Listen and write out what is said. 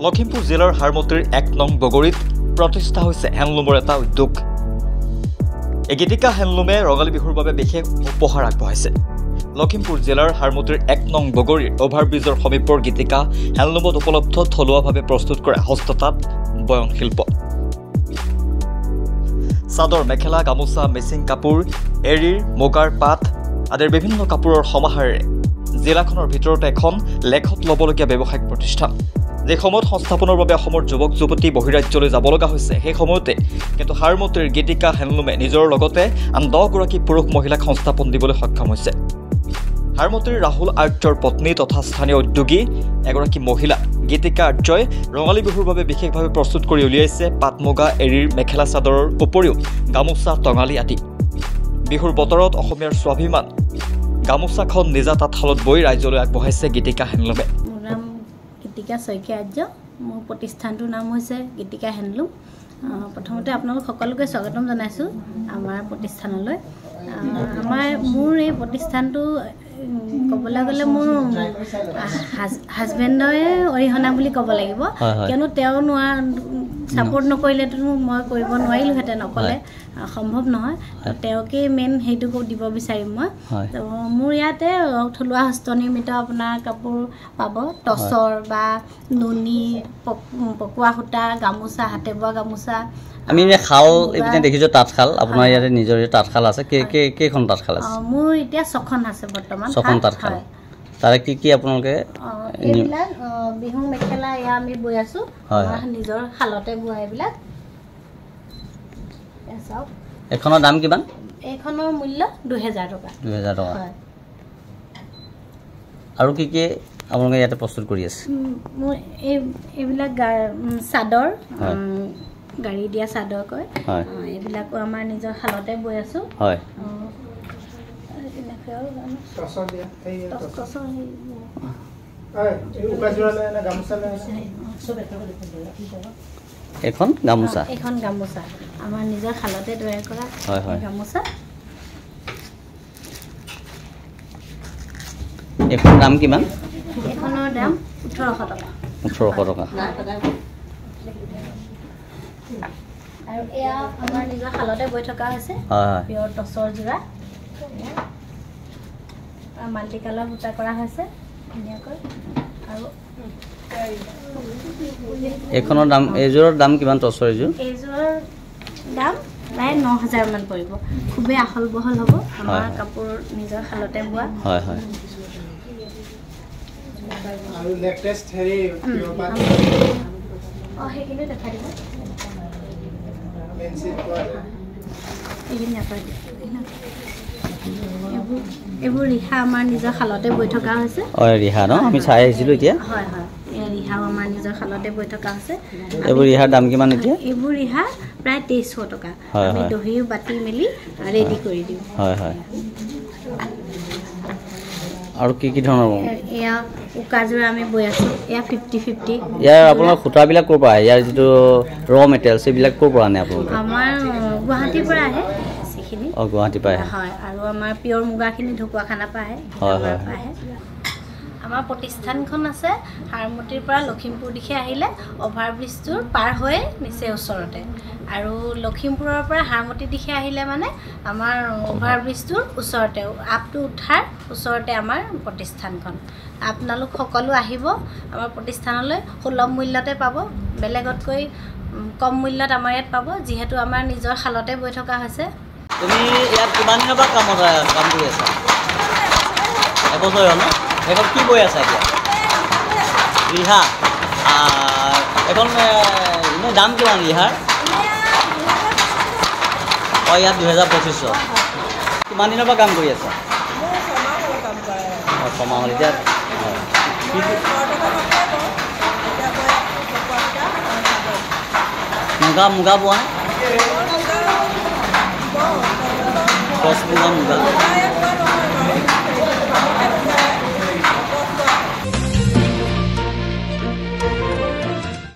লখিমপুৰ জিলাৰ হাৰমতিৰ ১ নং বগৰীত প্ৰতিষ্ঠা হৈছে হেণ্ডলুমৰ এটা উদ্যোগ। এই গীতিকা হেণ্ডলুমে ৰঙালী বিহুৰ বাবে বিশেষ উপহাৰ আগবঢ়াইছে। লখিমপুৰ জিলাৰ হাৰমতিৰ ১ নং বগৰীৰ অভাৰব্ৰিজৰ সমীপৰ গীতিকা হেণ্ডলুমত উপলব্ধ থলুৱাভাৱে প্ৰস্তুত কৰা হস্ততাঁত বয়ন শিল্প। চাদৰ, মেখেলা, গামোচা, মিচিং কাপোৰ, এৰীৰ, মুগাৰ পাত আদিৰ বিভিন্ন কাপোৰৰ সমাহাৰেৰে জিলাখনৰ ভিতৰতে এখন লেখত ল'বলগীয়া ব্যৱসায়িক প্ৰতিষ্ঠান। যে সময়ত সংস্থাপনৰ বাবে অসমৰ যুৱক যুৱতী বহিৰাজ্যলৈ যাব লগা হৈছে, সেই সময়তে কিন্তু হাৰমতিৰ গীতিকা হেণ্ডলুমে নিজৰ লগতে আন 10 গৰাকী পুৰুষ মহিলাক সংস্থাপন দিবলৈ সক্ষম হৈছে। হাৰমতিৰ ৰাহুল আৰ্যৰ পত্নী তথা স্থানীয় উদ্যোগী এগৰাকী মহিলা গীতিকা আৰ্যই ৰঙালী বিহুৰ বাবে বিশেষভাৱে প্ৰস্তুত কৰি উলিয়াইছে পাট মুগা এৰীৰ মেখেলা চাদৰৰ উপৰিও গামোচা, টঙালি আদি। বিহুৰ বতৰত অসমীয়াৰ স্বাভিমান গামোচাখন নিজা তাঁতশালত বৈ ৰাইজলৈ আগবঢ়াইছে গীতিকা হেণ্ডলুমে। গীতিকা শইকীয়া আৰ্য, মোৰ প্ৰতিষ্ঠানটোৰ নাম হৈছে গীতিকা হেণ্ডলুম। প্ৰথমতে আপোনালোক সকলোকে স্বাগতম জনাইছোঁ আমাৰ প্ৰতিষ্ঠানলৈ। মোৰ এই প্ৰতিষ্ঠানটো ক'বলৈ গ'লে মোৰ হাজবেণ্ডৰে অৰিহণা বুলি ক'ব লাগিব, কিয়নো তেওঁ ছাপোৰ্ট নকৰিলেতো মই কৰিব নোৱাৰিলোহেঁতেন, অকলে সম্ভৱ নহয়। তেওঁকেই মেইন সেইটো দিব বিচাৰিম মই। তো মোৰ ইয়াতে থলুৱা হস্তনিৰ্মিত আপোনাৰ কাপোৰ পাব, টচৰ বা নুনি, পকোৱা সূতা, গামোচা, হাতে বোৱা গামোচা। আমি খাল এইপিনে দেখিছোঁ তাঁতশাল, আপোনাৰ ইয়াতে নিজৰ তাঁতশাল আছে। কেইখন তাঁতশাল আছে? মোৰ এতিয়া 6খন আছে বৰ্তমান। 6খন তাঁতশাল। তাৰে কি আপোনালোকে? এইবিলাক বিহু মেখেলা এয়া আমি বৈ আছোঁ, নিজৰ শালতে বোৱা এইবিলাক। চাওক, এখনৰ দাম কিমান? এইখনৰ মূল্য 2000 টকা। 2000 টকা। আৰু কি আপোনালোকে ইয়াতে প্ৰস্তুত কৰি আছে? মোৰ এইবিলাক চাদৰ, গাড়ী দিয়া চাদৰ কয়, এইবিলাকো আমাৰ নিজৰ শালতে বৈ আছোঁ। হয়, এখন গামোচা আমাৰ নিজৰ শালতে তৈয়াৰ কৰা গামোচা। এখন দাম কিমান? এখনৰ দাম 1800 টকা। 1800 টকা। আৰু এয়া আমাৰ নিজৰ শালতে বৈ থকা হৈছে, পিয়ৰ টচৰ যোৰা, মাল্টি কালাৰ সূতা কৰা হৈছে ধুনীয়াকৈ। আৰু এইখনৰ দাম, এইযোৰৰ দাম কিমান? টচৰ এইযোৰৰ দাম প্ৰায় 9000 মান পৰিব। খুবেই আহল বহল হ'ব, আমাৰ কাপোৰ নিজৰ শালতে বোৱা। হয় হয়। আৰু লেটেষ্ট হেৰি সেইখিনি দেখাই দিব। এইবোৰ ৰিহা আমাৰ নিজৰ শালতে বৈ থকা হৈছে। ৰিহা ন? আমি চাই আহিছিলোঁ এতিয়া। হয় হয়, ৰিহাও আমাৰ নিজৰ শালতে বৈ থকা হৈছে। এইবোৰ ৰিহাৰ দাম কিমান এতিয়া? এইবোৰ ৰিহা প্ৰায় 2300 টকা। আমি দহিও বাতি মেলি ৰেডি কৰি দিওঁ। হয় হয়। আৰু কি ধৰণৰ? এয়া উকাযোৰা আমি বৈ আছোঁ, এয়া 50-50। ইয়াৰ আপোনাৰ সূতাবিলাক ক'ৰ পৰা আহে? ইয়াৰ যিটো ৰ মেটেৰিয়েলছ এইবিলাক ক'ৰ পৰা আনে আপোনালোকে? আমাৰ গুৱাহাটীৰ পৰা আহে সেইখিনি। গুৱাহাটীৰ পৰা আহে। হয়, আৰু আমাৰ পিয়ৰ মুগাখিনি ঢকুৱাখানাৰ পৰা আহে। আহে। আমাৰ প্ৰতিষ্ঠানখন আছে হাৰমতিৰ পৰা লখিমপুৰ দিশে আহিলে অভাৰব্ৰিজটোৰ পাৰ হৈ নিচে ওচৰতে, আৰু লখিমপুৰৰ পৰা হাৰমতি দিশে আহিলে মানে আমাৰ অভাৰব্ৰিজটোৰ ওচৰতে, আপটো উঠাৰ ওচৰতে আমাৰ প্ৰতিষ্ঠানখন। আপোনালোক সকলো আহিব আমাৰ প্ৰতিষ্ঠানলৈ, সুলভ মূল্যতে পাব, বেলেগতকৈ কম মূল্যত আমাৰ ইয়াত পাব, যিহেতু আমাৰ নিজৰ শালতে বৈ থকা হৈছে। তুমি ইয়াত কিমান দিনৰ পৰা কাম কৰি আছা? এবছৰ হ'ল ন? এখন কি বৈ আছা এতিয়া? ৰিহা। এখন এনেই দাম কিমান ৰিহাৰ? ইয়াত 2500। কিমান দিনৰ পৰা কাম কৰি আছা? 6 মাহ হ'ল। এতিয়া মুগা বোৱা নে? টচ মুগা।